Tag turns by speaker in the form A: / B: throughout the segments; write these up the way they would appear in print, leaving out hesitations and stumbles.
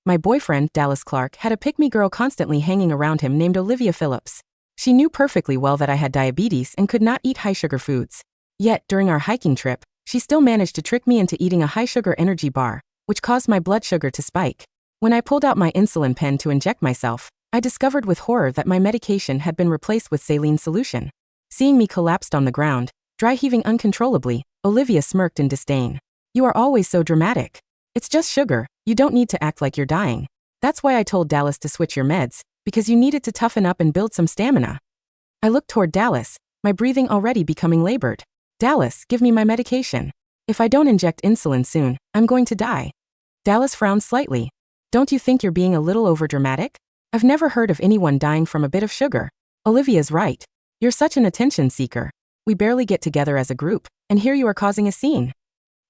A: My boyfriend, Dallas Clarke, had a pick-me girl constantly hanging around him named Olivia Phillips. She knew perfectly well that I had diabetes and could not eat high-sugar foods. Yet, during our hiking trip, she still managed to trick me into eating a high-sugar energy bar, which caused my blood sugar to spike. When I pulled out my insulin pen to inject myself, I discovered with horror that my medication had been replaced with saline solution. Seeing me collapsed on the ground, dry heaving uncontrollably, Olivia smirked in disdain. "You are always so dramatic. It's just sugar, you don't need to act like you're dying. That's why I told Dallas to switch your meds, because you needed to toughen up and build some stamina." I looked toward Dallas, my breathing already becoming labored. "Dallas, give me my medication. If I don't inject insulin soon, I'm going to die." Dallas frowned slightly. "Don't you think you're being a little overdramatic? I've never heard of anyone dying from a bit of sugar." "Olivia's right. You're such an attention seeker. We barely get together as a group, and here you are causing a scene."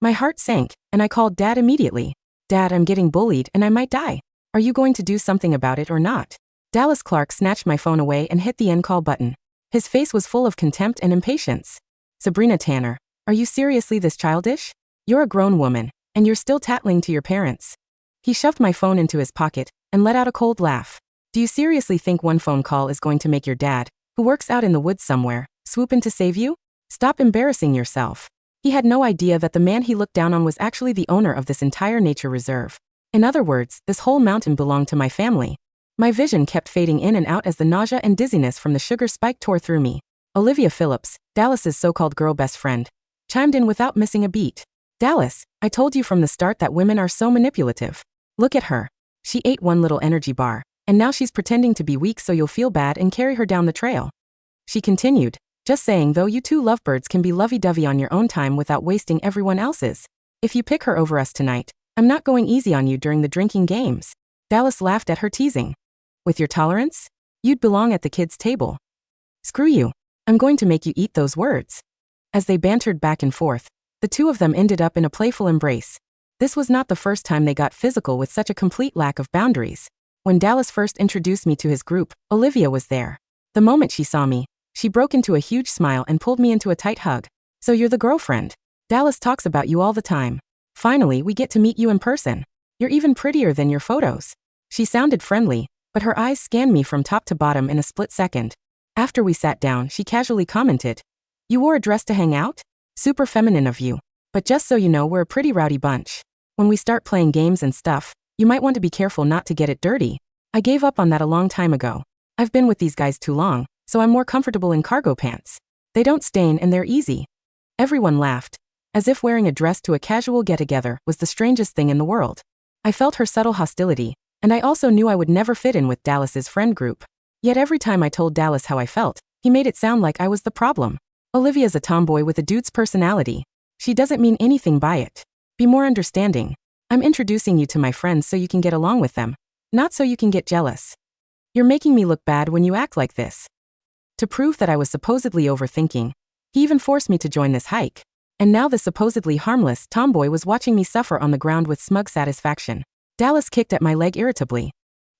A: My heart sank, and I called Dad immediately. "Dad, I'm getting bullied and I might die. Are you going to do something about it or not?" Dallas Clarke snatched my phone away and hit the end call button. His face was full of contempt and impatience. "Sabrina Tanner, are you seriously this childish? You're a grown woman, and you're still tattling to your parents." He shoved my phone into his pocket and let out a cold laugh. "Do you seriously think one phone call is going to make your dad, who works out in the woods somewhere, swoop in to save you? Stop embarrassing yourself." He had no idea that the man he looked down on was actually the owner of this entire nature reserve. In other words, this whole mountain belonged to my family. My vision kept fading in and out as the nausea and dizziness from the sugar spike tore through me. Olivia Phillips, Dallas's so-called girl best friend, chimed in without missing a beat. "Dallas, I told you from the start that women are so manipulative. Look at her. She ate one little energy bar, and now she's pretending to be weak so you'll feel bad and carry her down the trail." She continued, "Just saying though, you two lovebirds can be lovey-dovey on your own time without wasting everyone else's. If you pick her over us tonight, I'm not going easy on you during the drinking games." Dallas laughed at her teasing. "With your tolerance? You'd belong at the kids' table." "Screw you. I'm going to make you eat those words." As they bantered back and forth, the two of them ended up in a playful embrace. This was not the first time they got physical with such a complete lack of boundaries. When Dallas first introduced me to his group, Olivia was there. The moment she saw me, she broke into a huge smile and pulled me into a tight hug. "So you're the girlfriend. Dallas talks about you all the time. Finally, we get to meet you in person. You're even prettier than your photos." She sounded friendly, but her eyes scanned me from top to bottom in a split second. After we sat down, she casually commented, "You wore a dress to hang out? Super feminine of you. But just so you know, we're a pretty rowdy bunch. When we start playing games and stuff, you might want to be careful not to get it dirty." I gave up on that a long time ago. I've been with these guys too long, so I'm more comfortable in cargo pants. They don't stain and they're easy. Everyone laughed, as if wearing a dress to a casual get-together was the strangest thing in the world. I felt her subtle hostility, and I also knew I would never fit in with Dallas's friend group. Yet every time I told Dallas how I felt, he made it sound like I was the problem. "Olivia's a tomboy with a dude's personality. She doesn't mean anything by it. Be more understanding. I'm introducing you to my friends so you can get along with them, not so you can get jealous. You're making me look bad when you act like this." To prove that I was supposedly overthinking, he even forced me to join this hike. And now the supposedly harmless tomboy was watching me suffer on the ground with smug satisfaction. Dallas kicked at my leg irritably.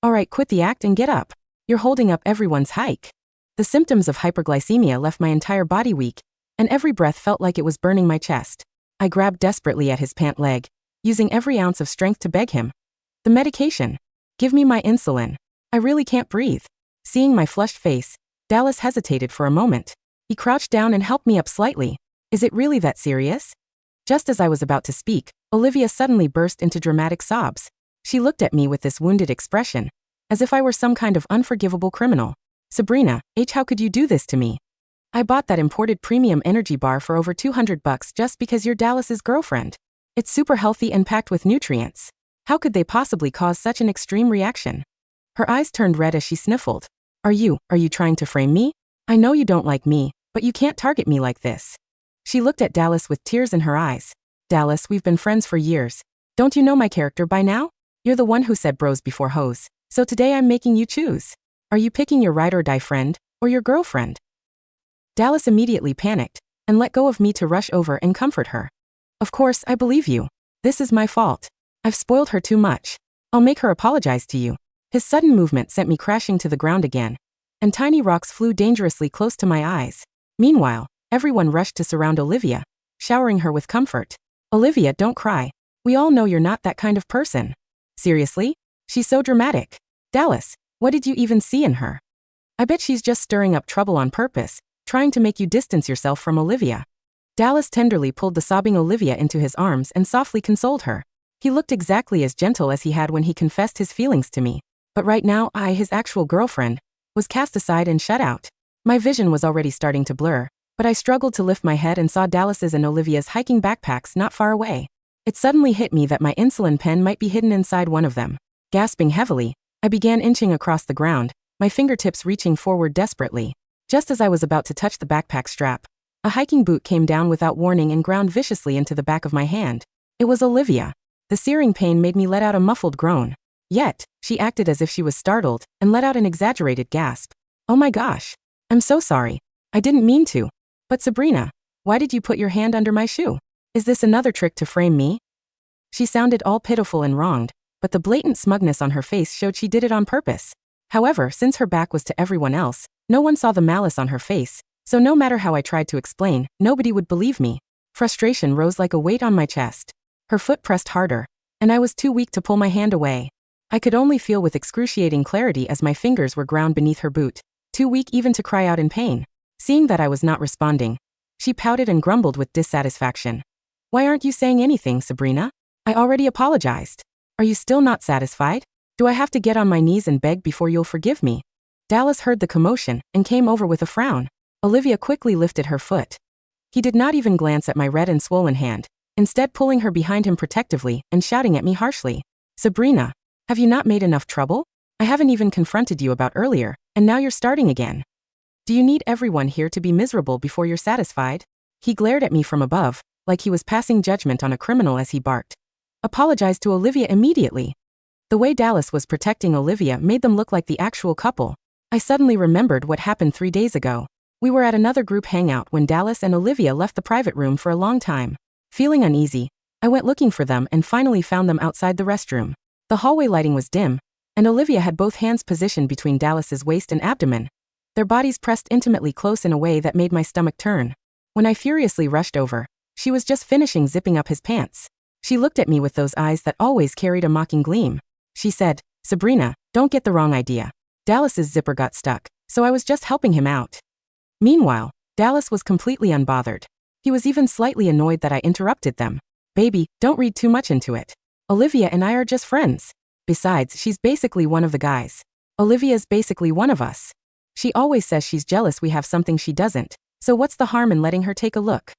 A: "All right, quit the act and get up. You're holding up everyone's hike." The symptoms of hyperglycemia left my entire body weak, and every breath felt like it was burning my chest. I grabbed desperately at his pant leg, using every ounce of strength to beg him. "The medication. Give me my insulin. I really can't breathe." Seeing my flushed face, Dallas hesitated for a moment. He crouched down and helped me up slightly. "Is it really that serious?" Just as I was about to speak, Olivia suddenly burst into dramatic sobs. She looked at me with this wounded expression, as if I were some kind of unforgivable criminal. "Sabrina, how could you do this to me? I bought that imported premium energy bar for over $200 just because you're Dallas's girlfriend. It's super healthy and packed with nutrients. How could they possibly cause such an extreme reaction?" Her eyes turned red as she sniffled. Are you trying to frame me? I know you don't like me, but you can't target me like this." She looked at Dallas with tears in her eyes. "Dallas, we've been friends for years. Don't you know my character by now? You're the one who said bros before hoes, so today I'm making you choose. Are you picking your ride or die friend, or your girlfriend?" Dallas immediately panicked, and let go of me to rush over and comfort her. "Of course, I believe you. This is my fault. I've spoiled her too much. I'll make her apologize to you." His sudden movement sent me crashing to the ground again, and tiny rocks flew dangerously close to my eyes. Meanwhile, everyone rushed to surround Olivia, showering her with comfort. "Olivia, don't cry. We all know you're not that kind of person." "Seriously? She's so dramatic. Dallas, what did you even see in her? I bet she's just stirring up trouble on purpose, trying to make you distance yourself from Olivia. Dallas tenderly pulled the sobbing Olivia into his arms and softly consoled her. He looked exactly as gentle as he had when he confessed his feelings to me. But right now I, his actual girlfriend, was cast aside and shut out. My vision was already starting to blur, but I struggled to lift my head and saw Dallas's and Olivia's hiking backpacks not far away. It suddenly hit me that my insulin pen might be hidden inside one of them. Gasping heavily, I began inching across the ground, my fingertips reaching forward desperately. Just as I was about to touch the backpack strap, a hiking boot came down without warning and ground viciously into the back of my hand. It was Olivia. The searing pain made me let out a muffled groan. Yet, she acted as if she was startled and let out an exaggerated gasp. Oh my gosh. I'm so sorry. I didn't mean to. But Sabrina, why did you put your hand under my shoe? Is this another trick to frame me? She sounded all pitiful and wronged, but the blatant smugness on her face showed she did it on purpose. However, since her back was to everyone else, no one saw the malice on her face, so no matter how I tried to explain, nobody would believe me. Frustration rose like a weight on my chest. Her foot pressed harder, and I was too weak to pull my hand away. I could only feel with excruciating clarity as my fingers were ground beneath her boot, too weak even to cry out in pain. Seeing that I was not responding, she pouted and grumbled with dissatisfaction. Why aren't you saying anything, Sabrina? I already apologized. Are you still not satisfied? Do I have to get on my knees and beg before you'll forgive me? Dallas heard the commotion and came over with a frown. Olivia quickly lifted her foot. He did not even glance at my red and swollen hand, instead pulling her behind him protectively and shouting at me harshly. Sabrina, have you not made enough trouble? I haven't even confronted you about earlier, and now you're starting again. Do you need everyone here to be miserable before you're satisfied? He glared at me from above, like he was passing judgment on a criminal as he barked. Apologize to Olivia immediately. The way Dallas was protecting Olivia made them look like the actual couple. I suddenly remembered what happened 3 days ago. We were at another group hangout when Dallas and Olivia left the private room for a long time. Feeling uneasy, I went looking for them and finally found them outside the restroom. The hallway lighting was dim, and Olivia had both hands positioned between Dallas's waist and abdomen. Their bodies pressed intimately close in a way that made my stomach turn. When I furiously rushed over, she was just finishing zipping up his pants. She looked at me with those eyes that always carried a mocking gleam. She said, Sabrina, don't get the wrong idea. Dallas's zipper got stuck, so I was just helping him out. Meanwhile, Dallas was completely unbothered. He was even slightly annoyed that I interrupted them. Baby, don't read too much into it. Olivia and I are just friends. Besides, she's basically one of the guys. Olivia's basically one of us. She always says she's jealous we have something she doesn't, so what's the harm in letting her take a look?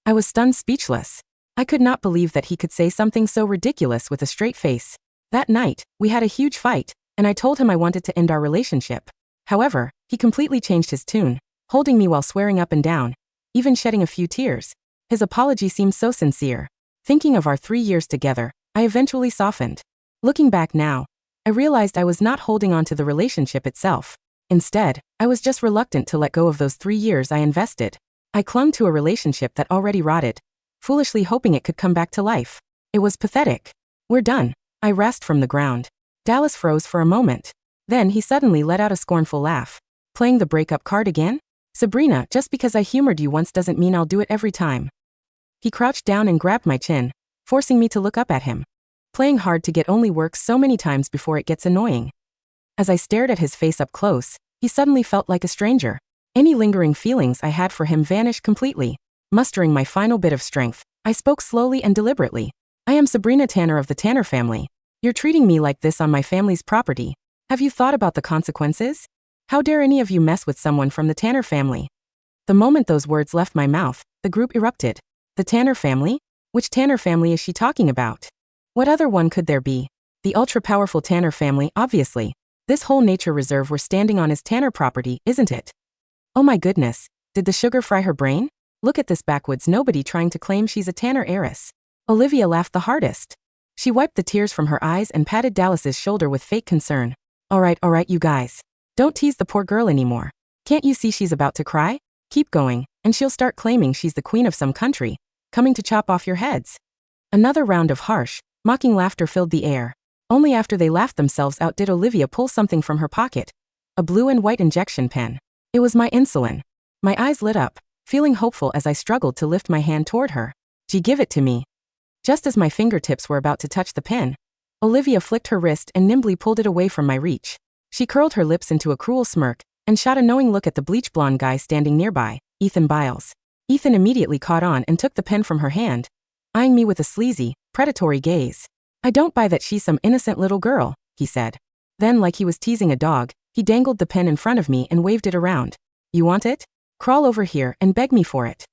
A: I was stunned speechless. I could not believe that he could say something so ridiculous with a straight face. That night, we had a huge fight, and I told him I wanted to end our relationship. However, he completely changed his tune, holding me while swearing up and down, even shedding a few tears. His apology seemed so sincere. Thinking of our 3 years together, I eventually softened. Looking back now, I realized I was not holding on to the relationship itself. Instead, I was just reluctant to let go of those 3 years I invested. I clung to a relationship that already rotted, foolishly hoping it could come back to life. It was pathetic. We're done. I rasped from the ground. Dallas froze for a moment. Then he suddenly let out a scornful laugh. Playing the breakup card again? Sabrina, just because I humored you once doesn't mean I'll do it every time. He crouched down and grabbed my chin, forcing me to look up at him. Playing hard to get only works so many times before it gets annoying. As I stared at his face up close, he suddenly felt like a stranger. Any lingering feelings I had for him vanished completely. Mustering my final bit of strength, I spoke slowly and deliberately. I am Sabrina Tanner of the Tanner family. You're treating me like this on my family's property. Have you thought about the consequences? How dare any of you mess with someone from the Tanner family? The moment those words left my mouth, the group erupted. The Tanner family? Which Tanner family is she talking about? What other one could there be? The ultra-powerful Tanner family, obviously. This whole nature reserve we're standing on is Tanner property, isn't it? Oh my goodness, did the sugar fry her brain? Look at this backwoods nobody trying to claim she's a Tanner heiress. Olivia laughed the hardest. She wiped the tears from her eyes and patted Dallas's shoulder with fake concern. All right, you guys. Don't tease the poor girl anymore. Can't you see she's about to cry? Keep going, and she'll start claiming she's the queen of some country, coming to chop off your heads. Another round of harsh, mocking laughter filled the air. Only after they laughed themselves out did Olivia pull something from her pocket. A blue and white injection pen. It was my insulin. My eyes lit up, feeling hopeful as I struggled to lift my hand toward her. She give it to me. Just as my fingertips were about to touch the pen, Olivia flicked her wrist and nimbly pulled it away from my reach. She curled her lips into a cruel smirk and shot a knowing look at the bleach blonde guy standing nearby, Ethan Biles. Ethan immediately caught on and took the pen from her hand, eyeing me with a sleazy, predatory gaze. "I don't buy that she's some innocent little girl," he said. Then, like he was teasing a dog, he dangled the pen in front of me and waved it around. "You want it? Crawl over here and beg me for it."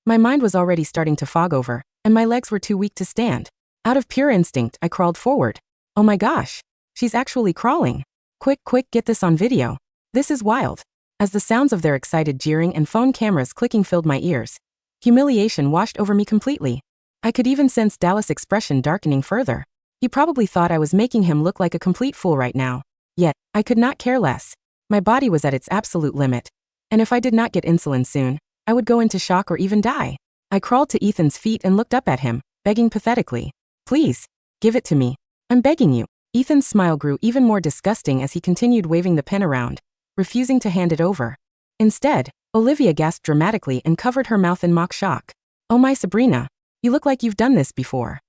A: My mind was already starting to fog over, and my legs were too weak to stand. Out of pure instinct, I crawled forward. Oh my gosh! She's actually crawling. Quick, get this on video. This is wild. As the sounds of their excited jeering and phone cameras clicking filled my ears, humiliation washed over me completely. I could even sense Dallas' expression darkening further. He probably thought I was making him look like a complete fool right now. Yet, I could not care less. My body was at its absolute limit. And if I did not get insulin soon, I would go into shock or even die. I crawled to Ethan's feet and looked up at him, begging pathetically. "Please, give it to me. I'm begging you." Ethan's smile grew even more disgusting as he continued waving the pen around, refusing to hand it over. Instead, Olivia gasped dramatically and covered her mouth in mock shock. "Oh my Sabrina, you look like you've done this before."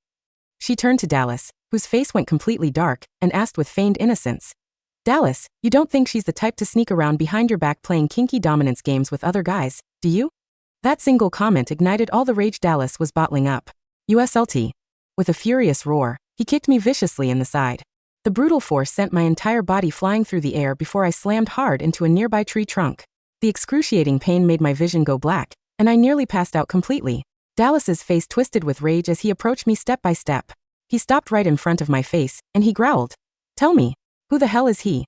A: She turned to Dallas, whose face went completely dark, and asked with feigned innocence. "Dallas, you don't think she's the type to sneak around behind your back playing kinky dominance games with other guys, do you?" That single comment ignited all the rage Dallas was bottling up. USLT. With a furious roar, he kicked me viciously in the side. The brutal force sent my entire body flying through the air before I slammed hard into a nearby tree trunk. The excruciating pain made my vision go black, and I nearly passed out completely. Dallas's face twisted with rage as he approached me step by step. He stopped right in front of my face, and he growled. "Tell me, who the hell is he?"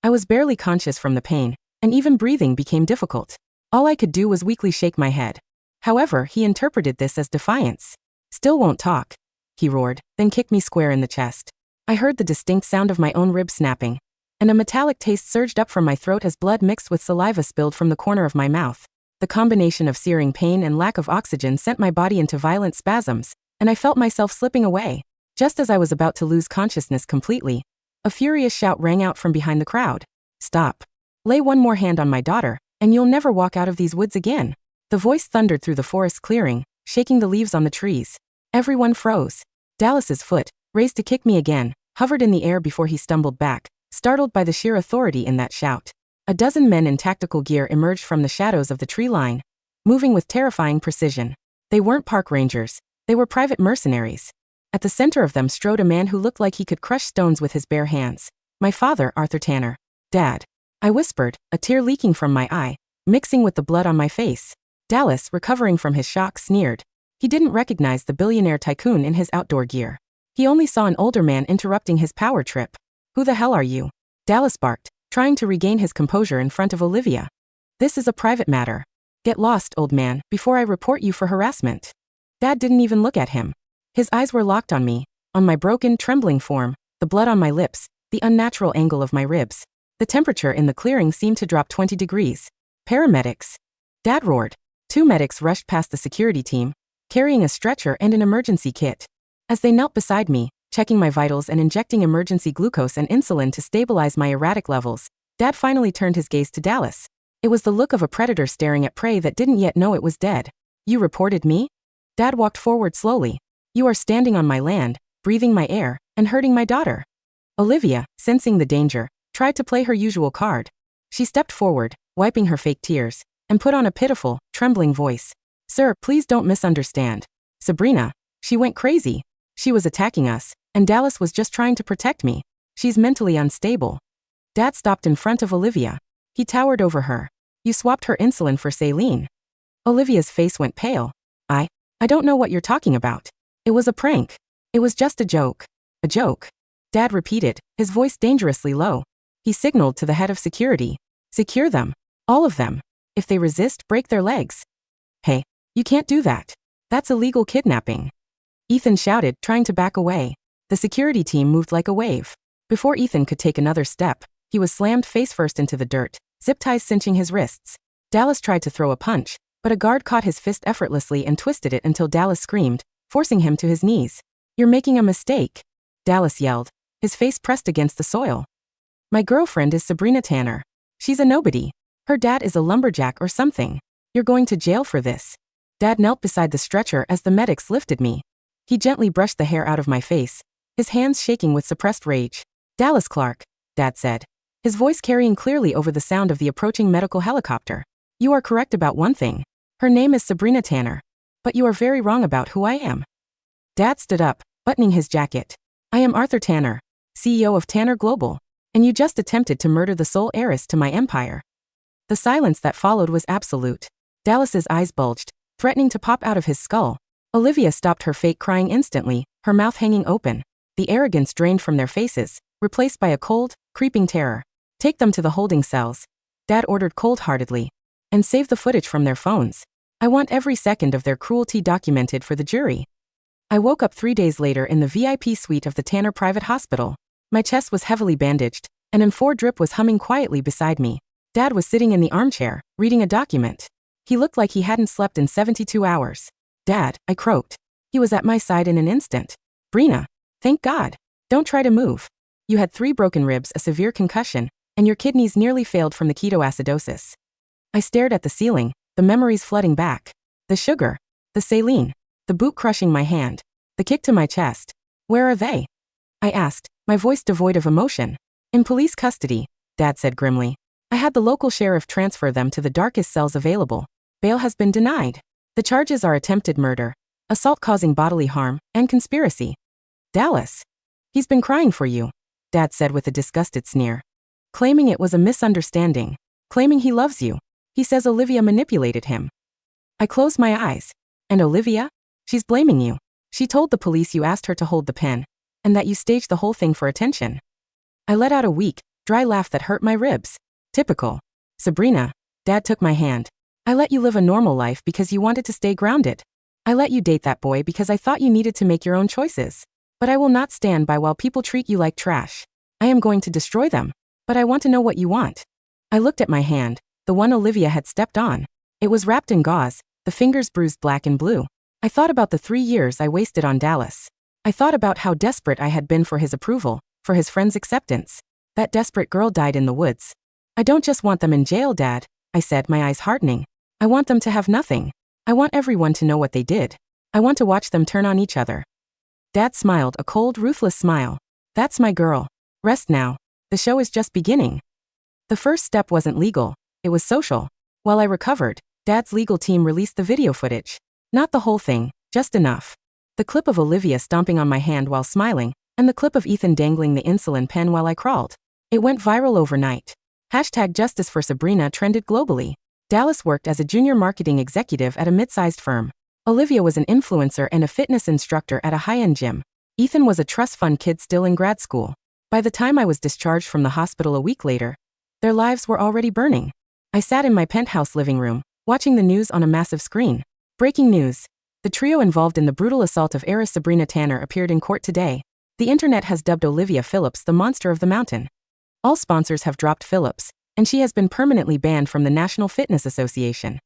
A: I was barely conscious from the pain, and even breathing became difficult. All I could do was weakly shake my head. However, he interpreted this as defiance. "Still won't talk," he roared, then kicked me square in the chest. I heard the distinct sound of my own ribs snapping, and a metallic taste surged up from my throat as blood mixed with saliva spilled from the corner of my mouth. The combination of searing pain and lack of oxygen sent my body into violent spasms, and I felt myself slipping away. Just as I was about to lose consciousness completely, a furious shout rang out from behind the crowd. "Stop. Lay one more hand on my daughter, and you'll never walk out of these woods again." The voice thundered through the forest clearing, shaking the leaves on the trees. Everyone froze. Dallas's foot, raised to kick me again, hovered in the air before he stumbled back, startled by the sheer authority in that shout. A dozen men in tactical gear emerged from the shadows of the tree line, moving with terrifying precision. They weren't park rangers, they were private mercenaries. At the center of them strode a man who looked like he could crush stones with his bare hands. My father, Arthur Tanner. "Dad," I whispered, a tear leaking from my eye, mixing with the blood on my face. Dallas, recovering from his shock, sneered. He didn't recognize the billionaire tycoon in his outdoor gear. He only saw an older man interrupting his power trip. "Who the hell are you?" Dallas barked, trying to regain his composure in front of Olivia. "This is a private matter. Get lost, old man, before I report you for harassment." Dad didn't even look at him. His eyes were locked on me, on my broken, trembling form, the blood on my lips, the unnatural angle of my ribs. The temperature in the clearing seemed to drop 20 degrees. "Paramedics!" Dad roared. 2 medics rushed past the security team, carrying a stretcher and an emergency kit. As they knelt beside me, checking my vitals and injecting emergency glucose and insulin to stabilize my erratic levels, Dad finally turned his gaze to Dallas. It was the look of a predator staring at prey that didn't yet know it was dead. "You reported me?" Dad walked forward slowly. "You are standing on my land, breathing my air, and hurting my daughter." Olivia, sensing the danger, tried to play her usual card. She stepped forward, wiping her fake tears, and put on a pitiful, trembling voice. "Sir, please don't misunderstand. Sabrina, she went crazy. She was attacking us, and Dallas was just trying to protect me. She's mentally unstable." Dad stopped in front of Olivia. He towered over her. "You swapped her insulin for saline." Olivia's face went pale. I don't know what you're talking about. It was a prank. It was just a joke." "A joke?" Dad repeated, his voice dangerously low. He signaled to the head of security. "Secure them. All of them. If they resist, break their legs." "Hey, you can't do that. That's illegal kidnapping." Ethan shouted, trying to back away. The security team moved like a wave. Before Ethan could take another step, he was slammed face first into the dirt, zip ties cinching his wrists. Dallas tried to throw a punch, but a guard caught his fist effortlessly and twisted it until Dallas screamed, forcing him to his knees. "You're making a mistake," Dallas yelled, his face pressed against the soil. "My girlfriend is Sabrina Tanner. She's a nobody. Her dad is a lumberjack or something. You're going to jail for this." Dad knelt beside the stretcher as the medics lifted me. He gently brushed the hair out of my face, his hands shaking with suppressed rage. Dallas Clarke, Dad said, his voice carrying clearly over the sound of the approaching medical helicopter. You are correct about one thing. Her name is Sabrina Tanner. But you are very wrong about who I am. Dad stood up, buttoning his jacket. I am Arthur Tanner, CEO of Tanner Global, and you just attempted to murder the sole heiress to my empire. The silence that followed was absolute. Dallas's eyes bulged, threatening to pop out of his skull. Olivia stopped her fake crying instantly, her mouth hanging open. The arrogance drained from their faces, replaced by a cold, creeping terror. Take them to the holding cells, Dad ordered cold-heartedly. And save the footage from their phones. I want every second of their cruelty documented for the jury. I woke up 3 days later in the VIP suite of the Tanner Private Hospital. My chest was heavily bandaged, and M4 drip was humming quietly beside me. Dad was sitting in the armchair, reading a document. He looked like he hadn't slept in 72 hours. Dad, I croaked. He was at my side in an instant. Brina, thank God. Don't try to move. You had 3 broken ribs, a severe concussion, and your kidneys nearly failed from the ketoacidosis. I stared at the ceiling, the memories flooding back. The sugar, the saline, the boot crushing my hand, the kick to my chest. Where are they? I asked, my voice devoid of emotion. In police custody, Dad said grimly. I had the local sheriff transfer them to the darkest cells available. Bail has been denied. The charges are attempted murder, assault causing bodily harm, and conspiracy. Dallas. He's been crying for you, Dad said with a disgusted sneer. Claiming it was a misunderstanding. Claiming he loves you. He says Olivia manipulated him. I closed my eyes. And Olivia? She's blaming you. She told the police you asked her to hold the pen, and that you staged the whole thing for attention. I let out a weak, dry laugh that hurt my ribs. Typical. Sabrina, Dad took my hand. I let you live a normal life because you wanted to stay grounded. I let you date that boy because I thought you needed to make your own choices. But I will not stand by while people treat you like trash. I am going to destroy them. But I want to know what you want. I looked at my hand, the one Olivia had stepped on. It was wrapped in gauze, the fingers bruised black and blue. I thought about the 3 years I wasted on Dallas. I thought about how desperate I had been for his approval, for his friend's acceptance. That desperate girl died in the woods. I don't just want them in jail, Dad, I said, my eyes hardening. I want them to have nothing. I want everyone to know what they did. I want to watch them turn on each other. Dad smiled, a cold, ruthless smile. That's my girl. Rest now. The show is just beginning. The first step wasn't legal, it was social. While I recovered, Dad's legal team released the video footage. Not the whole thing, just enough. The clip of Olivia stomping on my hand while smiling, and the clip of Ethan dangling the insulin pen while I crawled. It went viral overnight. #Justice for Sabrina trended globally. Dallas worked as a junior marketing executive at a mid-sized firm. Olivia was an influencer and a fitness instructor at a high-end gym. Ethan was a trust fund kid still in grad school. By the time I was discharged from the hospital a week later, their lives were already burning. I sat in my penthouse living room, watching the news on a massive screen. Breaking news. The trio involved in the brutal assault of heiress Sabrina Tanner appeared in court today. The internet has dubbed Olivia Phillips the monster of the mountain. All sponsors have dropped Phillips, and she has been permanently banned from the National Fitness Association.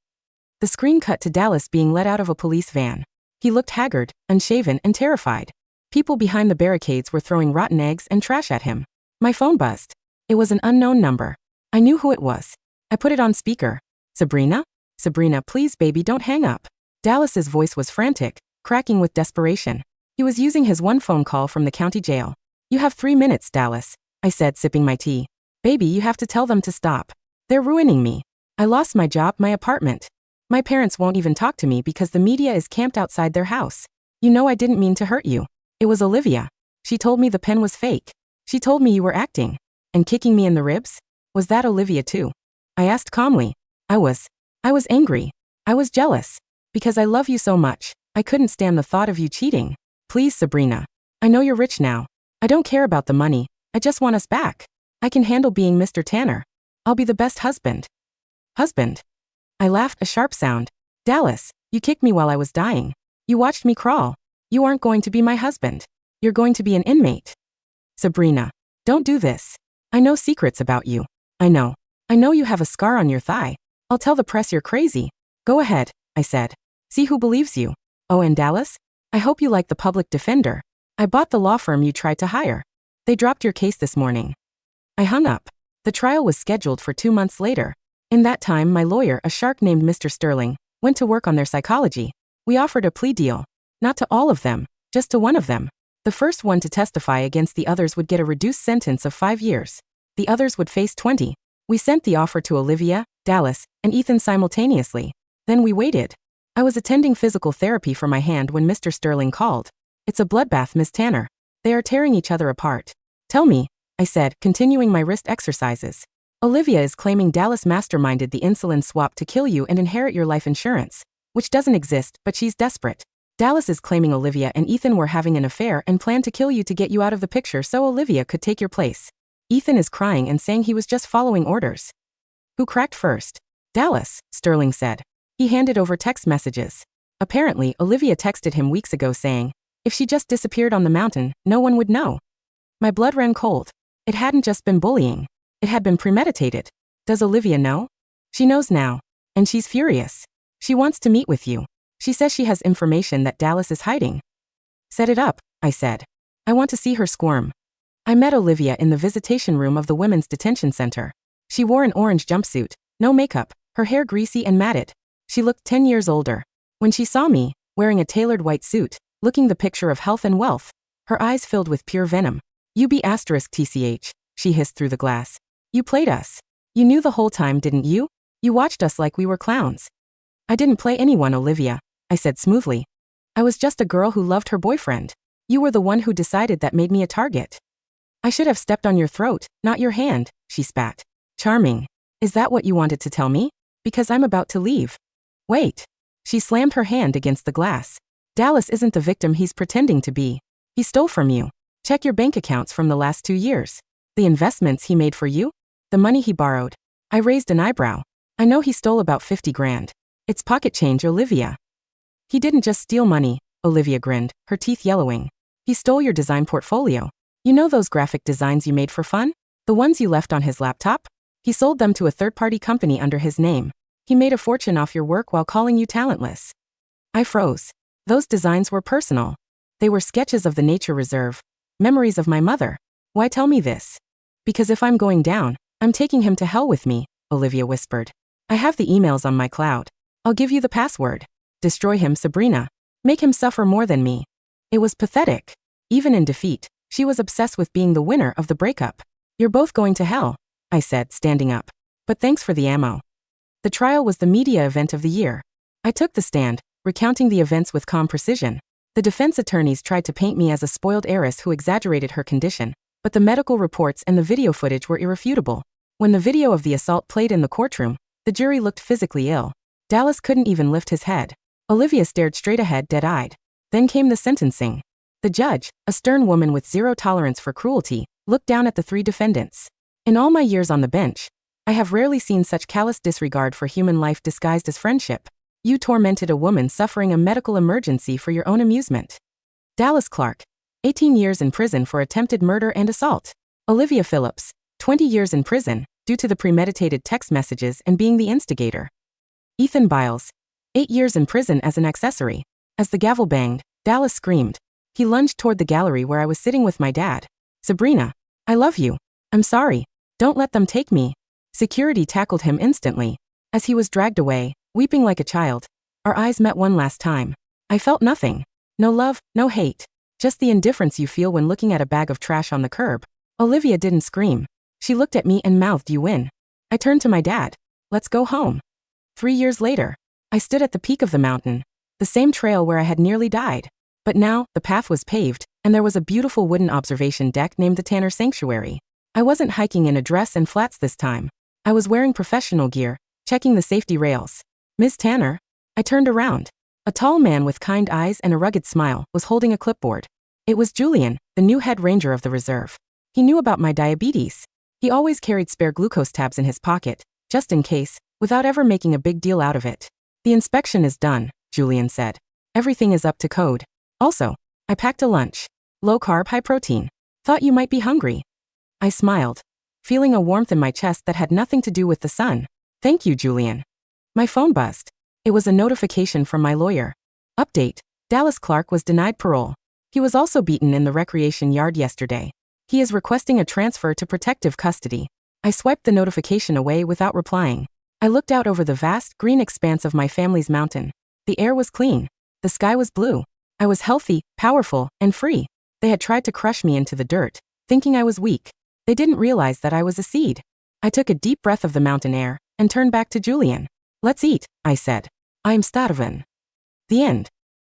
A: The screen cut to Dallas being let out of a police van. He looked haggard, unshaven, and terrified. People behind the barricades were throwing rotten eggs and trash at him. My phone buzzed. It was an unknown number. I knew who it was. I put it on speaker. Sabrina? Sabrina, please baby, don't hang up. Dallas's voice was frantic, cracking with desperation. He was using his one phone call from the county jail. You have 3 minutes, Dallas, I said, sipping my tea. Baby, you have to tell them to stop. They're ruining me. I lost my job, my apartment. My parents won't even talk to me because the media is camped outside their house. You know I didn't mean to hurt you. It was Olivia. She told me the pen was fake. She told me you were acting. And kicking me in the ribs? Was that Olivia too? I asked calmly. I was angry. I was jealous. Because I love you so much, I couldn't stand the thought of you cheating. Please, Sabrina. I know you're rich now. I don't care about the money. I just want us back. I can handle being Mr. Tanner. I'll be the best husband. Husband? I laughed, a sharp sound. Dallas, you kicked me while I was dying. You watched me crawl. You aren't going to be my husband. You're going to be an inmate. Sabrina, don't do this. I know secrets about you. I know you have a scar on your thigh. I'll tell the press you're crazy. Go ahead, I said. See who believes you. Oh, and Dallas? I hope you like the public defender. I bought the law firm you tried to hire. They dropped your case this morning. I hung up. The trial was scheduled for 2 months later. In that time, my lawyer, a shark named Mr. Sterling, went to work on their psychology. We offered a plea deal. Not to all of them, just to one of them. The first one to testify against the others would get a reduced sentence of 5 years. The others would face 20. We sent the offer to Olivia, Dallas, and Ethan simultaneously. Then we waited. I was attending physical therapy for my hand when Mr. Sterling called. It's a bloodbath, Miss Tanner. They are tearing each other apart. Tell me, I said, continuing my wrist exercises. Olivia is claiming Dallas masterminded the insulin swap to kill you and inherit your life insurance, which doesn't exist, but she's desperate. Dallas is claiming Olivia and Ethan were having an affair and planned to kill you to get you out of the picture so Olivia could take your place. Ethan is crying and saying he was just following orders. Who cracked first? Dallas, Sterling said. He handed over text messages. Apparently, Olivia texted him weeks ago saying, if she just disappeared on the mountain, no one would know. My blood ran cold. It hadn't just been bullying. It had been premeditated. Does Olivia know? She knows now. And she's furious. She wants to meet with you. She says she has information that Dallas is hiding. Set it up, I said. I want to see her squirm. I met Olivia in the visitation room of the Women's Detention Center. She wore an orange jumpsuit, no makeup, her hair greasy and matted. She looked 10 years older. When she saw me, wearing a tailored white suit, looking the picture of health and wealth, her eyes filled with pure venom. UB*TCH, she hissed through the glass. You played us. You knew the whole time, didn't you? You watched us like we were clowns. I didn't play anyone, Olivia, I said smoothly. I was just a girl who loved her boyfriend. You were the one who decided that made me a target. I should have stepped on your throat, not your hand, she spat. Charming. Is that what you wanted to tell me? Because I'm about to leave. Wait. She slammed her hand against the glass. Dallas isn't the victim he's pretending to be. He stole from you. Check your bank accounts from the last 2 years. The investments he made for you? The money he borrowed. I raised an eyebrow. I know he stole about 50 grand. It's pocket change, Olivia. He didn't just steal money, Olivia grinned, her teeth yellowing. He stole your design portfolio. You know those graphic designs you made for fun? The ones you left on his laptop? He sold them to a third-party company under his name. He made a fortune off your work while calling you talentless. I froze. Those designs were personal. They were sketches of the nature reserve. Memories of my mother. Why tell me this? Because if I'm going down, I'm taking him to hell with me, Olivia whispered. I have the emails on my cloud. I'll give you the password. Destroy him, Sabrina. Make him suffer more than me. It was pathetic. Even in defeat, she was obsessed with being the winner of the breakup. You're both going to hell, I said, standing up. But thanks for the ammo. The trial was the media event of the year. I took the stand, recounting the events with calm precision. The defense attorneys tried to paint me as a spoiled heiress who exaggerated her condition, but the medical reports and the video footage were irrefutable. When the video of the assault played in the courtroom, the jury looked physically ill. Dallas couldn't even lift his head. Olivia stared straight ahead, dead-eyed. Then came the sentencing. The judge, a stern woman with zero tolerance for cruelty, looked down at the 3 defendants. In all my years on the bench, I have rarely seen such callous disregard for human life disguised as friendship. You tormented a woman suffering a medical emergency for your own amusement. Dallas Clarke, 18 years in prison for attempted murder and assault. Olivia Phillips, 20 years in prison, due to the premeditated text messages and being the instigator. Ethan Biles, 8 years in prison as an accessory. As the gavel banged, Dallas screamed. He lunged toward the gallery where I was sitting with my dad. Sabrina, I love you. I'm sorry. Don't let them take me. Security tackled him instantly. As he was dragged away, weeping like a child, our eyes met one last time. I felt nothing. No love, no hate. Just the indifference you feel when looking at a bag of trash on the curb. Olivia didn't scream. She looked at me and mouthed, "You win." I turned to my dad. Let's go home. 3 years later, I stood at the peak of the mountain, the same trail where I had nearly died. But now, the path was paved, and there was a beautiful wooden observation deck named the Tanner Sanctuary. I wasn't hiking in a dress and flats this time. I was wearing professional gear, checking the safety rails. Ms. Tanner? I turned around. A tall man with kind eyes and a rugged smile was holding a clipboard. It was Julian, the new head ranger of the reserve. He knew about my diabetes. He always carried spare glucose tabs in his pocket, just in case, without ever making a big deal out of it. The inspection is done, Julian said. Everything is up to code. Also, I packed a lunch. Low carb, high protein. Thought you might be hungry. I smiled, feeling a warmth in my chest that had nothing to do with the sun. Thank you, Julian. My phone buzzed. It was a notification from my lawyer. Update: Dallas Clarke was denied parole. He was also beaten in the recreation yard yesterday. He is requesting a transfer to protective custody. I swiped the notification away without replying. I looked out over the vast, green expanse of my family's mountain. The air was clean. The sky was blue. I was healthy, powerful, and free. They had tried to crush me into the dirt, thinking I was weak. They didn't realize that I was a seed. I took a deep breath of the mountain air and turned back to Julian. Let's eat, I said. I'm starving. The end.